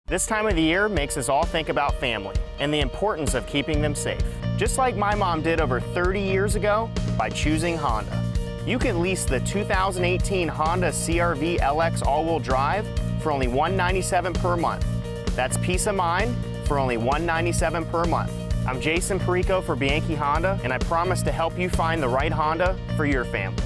This time of the year makes us all think about family and the importance of keeping them safe. Just like my mom did over 30 years ago by choosing Honda. You can lease the 2018 Honda CR-V LX all-wheel drive for only $197 per month. That's peace of mind for only $197 per month. I'm Jason Perico for Bianchi Honda, and I promise to help you find the right Honda for your family.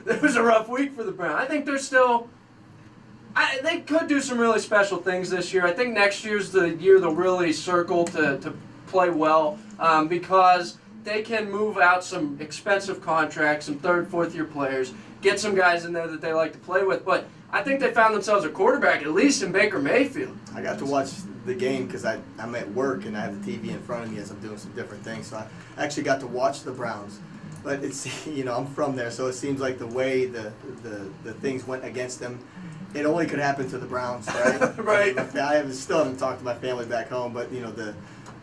It was a rough week for the Browns. I think they're still. They could do some really special things this year. I think next year's the year they'll really circle to play well because they can move out some expensive contracts, some third, fourth-year players, get some guys in there that they like to play with. But I think they found themselves a quarterback, at least in Baker Mayfield. I got to watch the game because I'm at work and I have the TV in front of me as I'm doing some different things. So I actually got to watch the Browns. But it's, I'm from there, so it seems like the way the things went against them, it only could happen to the Browns, right? Right. I still haven't talked to my family back home, but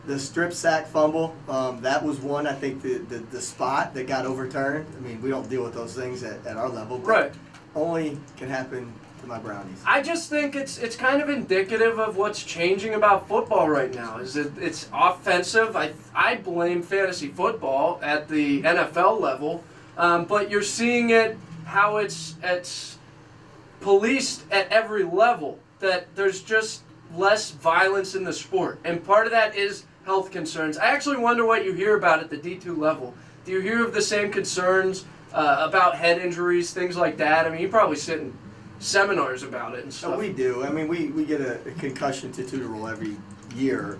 the strip sack fumble, that was one. I think the spot that got overturned. I mean, we don't deal with those things at our level, but right. Only can happen to my Brownies. I just think it's kind of indicative of what's changing about football right now. It's offensive. I blame fantasy football at the NFL level, but you're seeing it how it's policed at every level. That there's just less violence in the sport, and part of that is health concerns. I actually wonder what you hear about at the D2 level. Do you hear of the same concerns about head injuries, things like that? I mean, you probably sit in seminars about it and stuff. Oh, we do. I mean, we get a concussion tutorial every year.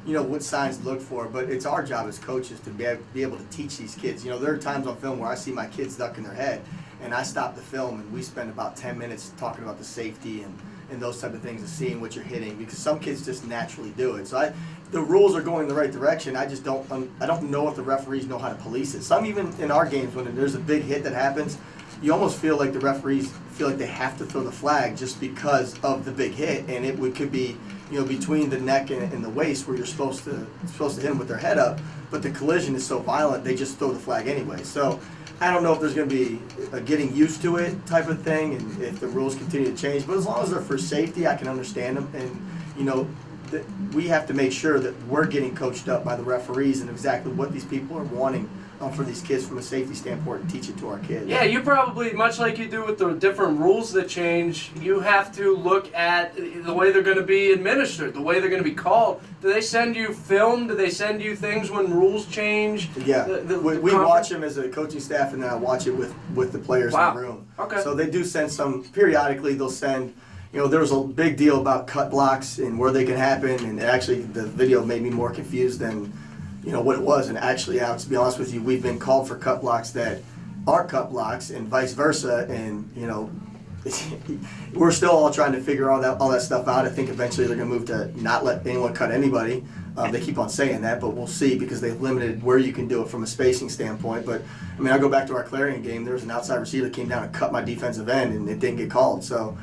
What signs to look for, but it's our job as coaches to be able to teach these kids. There are times on film where I see my kids ducking their head, and I stop the film, and we spend about 10 minutes talking about the safety and those type of things and seeing what you're hitting, because some kids just naturally do it. So the rules are going in the right direction. I just don't know if the referees know how to police it. Some, even in our games, when there's a big hit that happens, you almost feel like the referees feel like they have to throw the flag just because of the big hit, and could be between the neck and the waist where you're supposed to hit them with their head up, but the collision is so violent they just throw the flag anyway. So I don't know if there's going to be a getting used to it type of thing, and if the rules continue to change. But as long as they're for safety, I can understand them. And we have to make sure that we're getting coached up by the referees and exactly what these people are wanting for these kids from a safety standpoint, and teach it to our kids. Yeah, you probably, much like you do with the different rules that change, you have to look at the way they're going to be administered, the way they're going to be called. Do they send you film? Do they send you things when rules change? Yeah, we watch them as a coaching staff, and then I watch it with the players in the room. Okay. So they do send some, periodically they'll send, there was a big deal about cut blocks and where they can happen, and actually the video made me more confused than what it was. And actually, Alex, to be honest with you, we've been called for cut blocks that aren't cut blocks, and vice versa. And we're still all trying to figure all that stuff out. I think eventually they're going to move to not let anyone cut anybody. They keep on saying that, but we'll see, because they've limited where you can do it from a spacing standpoint. But I mean, I go back to our Clarion game. There was an outside receiver that came down and cut my defensive end, and it didn't get called. So,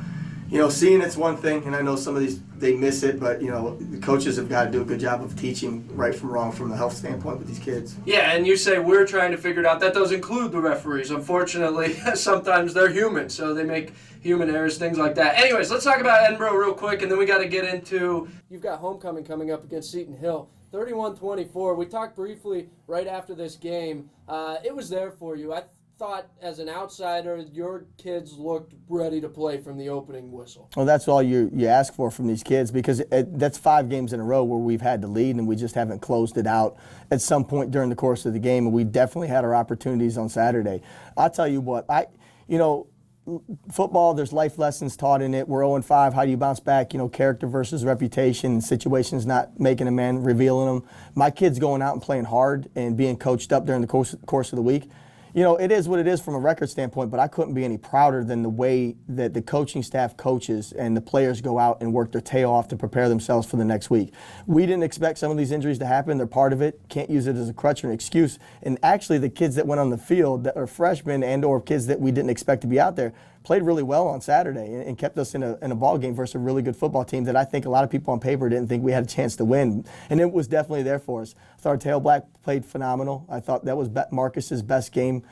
seeing it's one thing, and I know some of these, they miss it, but, the coaches have got to do a good job of teaching right from wrong from the health standpoint with these kids. Yeah, and you say we're trying to figure it out. That does include the referees. Unfortunately, sometimes they're human, so they make human errors, things like that. Anyways, let's talk about Edinboro real quick, and then we got to get into, you've got homecoming coming up against Seton Hill. 31-24. We talked briefly right after this game. It was there for you. I thought, as an outsider, your kids looked ready to play from the opening whistle. Well, that's all you ask for from these kids, because that's 5 games in a row where we've had to lead and we just haven't closed it out at some point during the course of the game, and we definitely had our opportunities on Saturday. I'll tell you what, football, there's life lessons taught in it. We're 0-5. How do you bounce back? Character versus reputation, situations not making a man, revealing them. My kids going out and playing hard and being coached up during the course of the week. It is what it is from a record standpoint, but I couldn't be any prouder than the way that the coaching staff coaches and the players go out and work their tail off to prepare themselves for the next week. We didn't expect some of these injuries to happen. They're part of it. Can't use it as a crutch or an excuse. And actually, the kids that went on the field that are freshmen and or kids that we didn't expect to be out there, played really well on Saturday and kept us in a ball game versus a really good football team that I think a lot of people on paper didn't think we had a chance to win. And it was definitely there for us. I thought our tailback played phenomenal. I thought that was Marcus's best game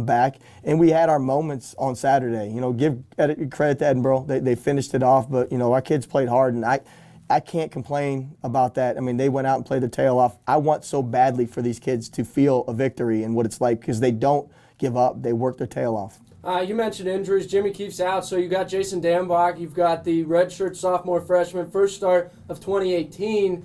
back. And we had our moments on Saturday. Give credit to Edinboro. They finished it off, but, our kids played hard, and I can't complain about that. I mean, they went out and played their tail off. I want so badly for these kids to feel a victory and what it's like, because they don't give up. They work their tail off. You mentioned injuries. Jimmy Keefe's out, so you got Jason Dambach. You've got the redshirt sophomore freshman, first start of 2018.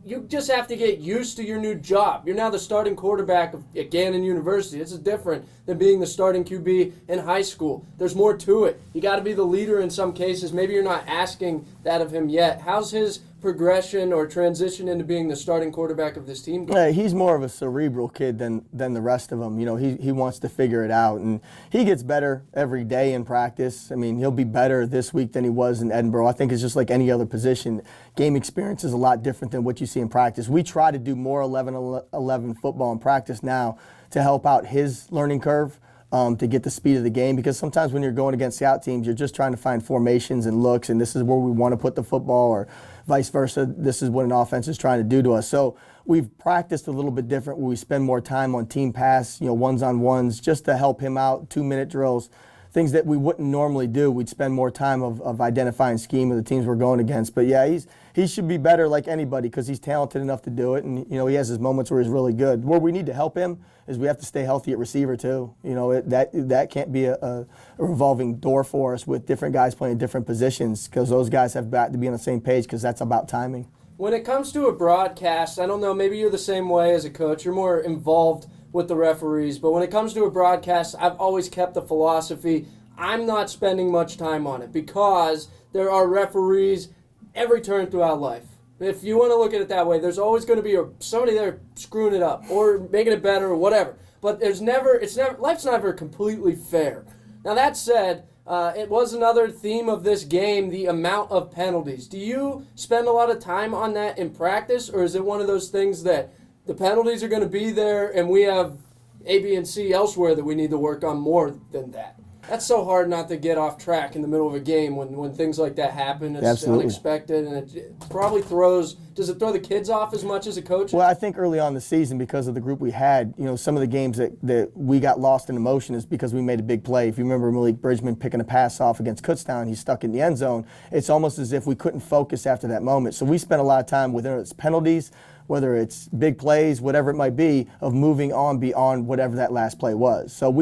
You just have to get used to your new job. You're now the starting quarterback at Gannon University. This is different than being the starting QB in high school. There's more to it. You got to be the leader in some cases. Maybe you're not asking that of him yet. How's his progression or transition into being the starting quarterback of this team going? He's more of a cerebral kid than the rest of them. He wants to figure it out, and he gets better every day in practice. I mean, he'll be better this week than he was in Edinboro. I think it's just like any other position. Game experience is a lot different than what you see in practice. We try to do more 11-11 football in practice now to help out his learning curve. To get the speed of the game, because sometimes when you're going against scout teams, you're just trying to find formations and looks, and this is where we want to put the football, or vice versa. This is what an offense is trying to do to us. So we've practiced a little bit different, where we spend more time on team pass, ones-on-ones, just to help him out, 2-minute drills, things that we wouldn't normally do. We'd spend more time of identifying scheme of the teams we're going against. But yeah, he should be better like anybody, because he's talented enough to do it, and he has his moments where he's really good. Where we need to help him is we have to stay healthy at receiver too. That can't be a revolving door for us with different guys playing different positions, because those guys have got to be on the same page, because that's about timing. When it comes to a broadcast, I don't know, maybe you're the same way as a coach. You're more involved with the referees, but when it comes to a broadcast, I've always kept the philosophy, I'm not spending much time on it, because there are referees every turn throughout life. If you want to look at it that way, there's always going to be somebody there screwing it up or making it better or whatever. But life's never completely fair. Now that said, it was another theme of this game, the amount of penalties. Do you spend a lot of time on that in practice, or is it one of those things that the penalties are going to be there and we have A, B, and C elsewhere that we need to work on more than that? That's so hard not to get off track in the middle of a game when things like that happen. It's Absolutely. Unexpected, and it probably does it throw the kids off as much as a coach? Well, I think early on in the season, because of the group we had, some of the games that we got lost in emotion is because we made a big play. If you remember Malik Bridgman picking a pass off against Kutztown, he's stuck in the end zone. It's almost as if we couldn't focus after that moment. So we spent a lot of time, whether it's penalties, whether it's big plays, whatever it might be, of moving on beyond whatever that last play was. So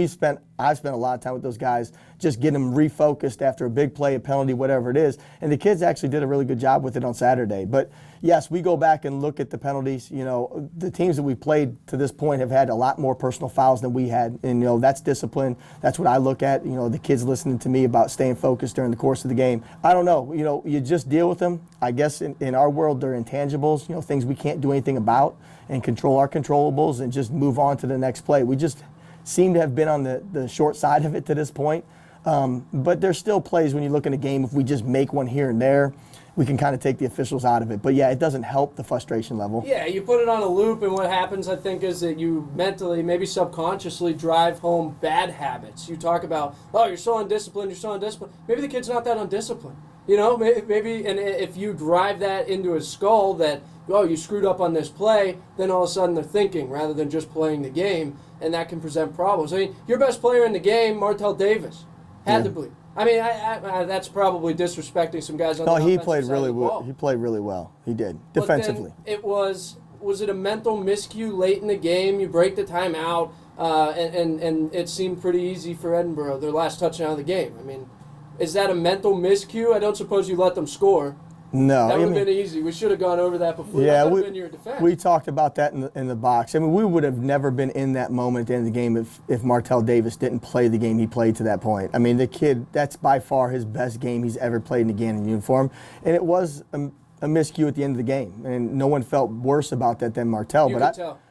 I spent a lot of time with those guys, just getting them refocused after a big play, a penalty, whatever it is. And the kids actually did a really good job with it on Saturday. But yes, we go back and look at the penalties. The teams that we played to this point have had a lot more personal fouls than we had. And, that's discipline. That's what I look at. The kids listening to me about staying focused during the course of the game. I don't know. You just deal with them. I guess in our world, they're intangibles, things we can't do anything about, and control our controllables and just move on to the next play. We just seem to have been on the short side of it to this point. But there's still plays when you look in a game, if we just make one here and there, we can kind of take the officials out of it. But yeah, it doesn't help the frustration level. Yeah, you put it on a loop, and what happens, I think, is that you mentally, maybe subconsciously, drive home bad habits. You talk about, you're so undisciplined, Maybe the kid's not that undisciplined. Maybe, and if you drive that into his skull that, you screwed up on this play, then all of a sudden they're thinking rather than just playing the game, and that can present problems. I mean, your best player in the game, Martell Davis, had to be. I mean, that's probably disrespecting some guys on the offensive he played side really of the ball. well. He played really well. He did, But defensively. then was it a mental miscue late in the game? You break the timeout, and it seemed pretty easy for Edinboro, their last touchdown of the game. I mean, is that a mental miscue? I don't suppose you let them score. No, that would have been easy. We should have gone over that before. Yeah, that would have been your defense. We talked about that in the box. I mean, we would have never been in that moment at the end of the game if Martell Davis didn't play the game he played to that point. I mean, the kid, that's by far his best game he's ever played in a Gannon uniform, and it was a miscue at the end of the game, and no one felt worse about that than Martell.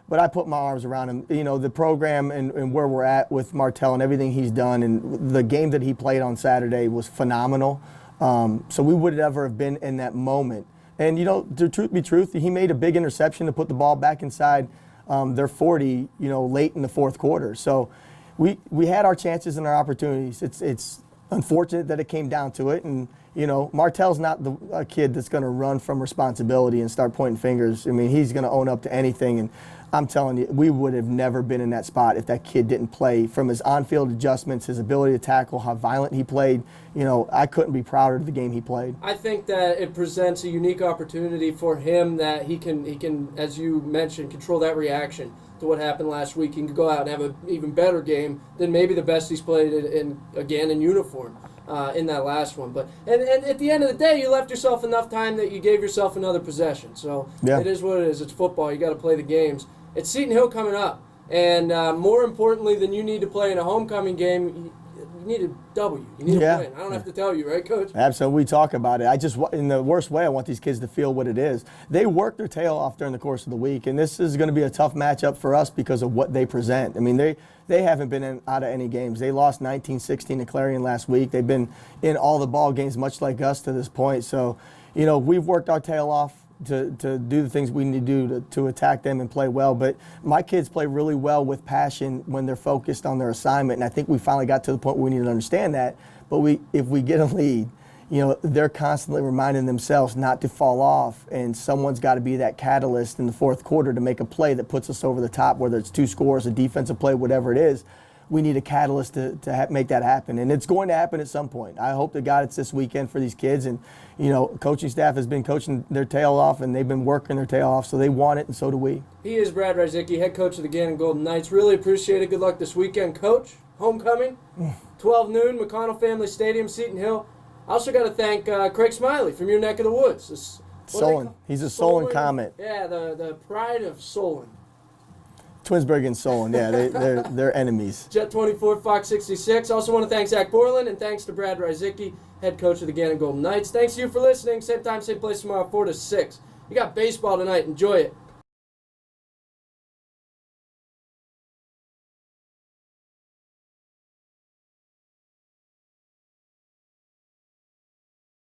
But I put my arms around him. The program and where we're at with Martell and everything he's done, and the game that he played on Saturday was phenomenal. So we would never have been in that moment. And, the truth be truth, he made a big interception to put the ball back inside their 40, late in the fourth quarter. So we had our chances and our opportunities. It's unfortunate that it came down to it, and Martell's not a kid that's going to run from responsibility and start pointing fingers. I mean, he's going to own up to anything, and I'm telling you, we would have never been in that spot if that kid didn't play. From his on-field adjustments, his ability to tackle, how violent he played, I couldn't be prouder of the game he played. I think that it presents a unique opportunity for him that he can, as you mentioned, control that reaction to what happened last week. He can go out and have an even better game than maybe the best he's played in uniform in that last one. But and at the end of the day, you left yourself enough time that you gave yourself another possession. So It is what it is. It's football. You got to play the games. It's Seton Hill coming up, and more importantly than you need to play in a homecoming game, you need a W. You need a win. I don't have to tell you, right, Coach? Absolutely. We talk about it. In the worst way, I want these kids to feel what it is. They work their tail off during the course of the week, and this is going to be a tough matchup for us because of what they present. I mean, they haven't been out of any games. They lost 19-16 to Clarion last week. They've been in all the ball games, much like us to this point. So, we've worked our tail off to do the things we need to do to attack them and play well. But my kids play really well with passion when they're focused on their assignment, and I think we finally got to the point where we need to understand that. But if we get a lead, they're constantly reminding themselves not to fall off, and someone's got to be that catalyst in the fourth quarter to make a play that puts us over the top, whether it's 2 scores, a defensive play, whatever it is. We need a catalyst to make that happen, and it's going to happen at some point. I hope to God it's this weekend for these kids, and coaching staff has been coaching their tail off, and they've been working their tail off, so they want it, and so do we. He is Brad Rzyczycki, head coach of the Gannon Golden Knights. Really appreciate it. Good luck this weekend, Coach. Homecoming, 12 noon, McConnell Family Stadium, Seton Hill. I also got to thank Craig Smiley from your neck of the woods. Solon. He's a Solon Comet. Yeah, the pride of Solon. Twinsburg and Solon, yeah, they're enemies. Jet 24, Fox 66. Also want to thank Zach Borland, and thanks to Brad Rzyczycki, head coach of the Gannon Golden Knights. Thanks to you for listening. Same time, same place tomorrow, 4 to 6. You got baseball tonight. Enjoy it.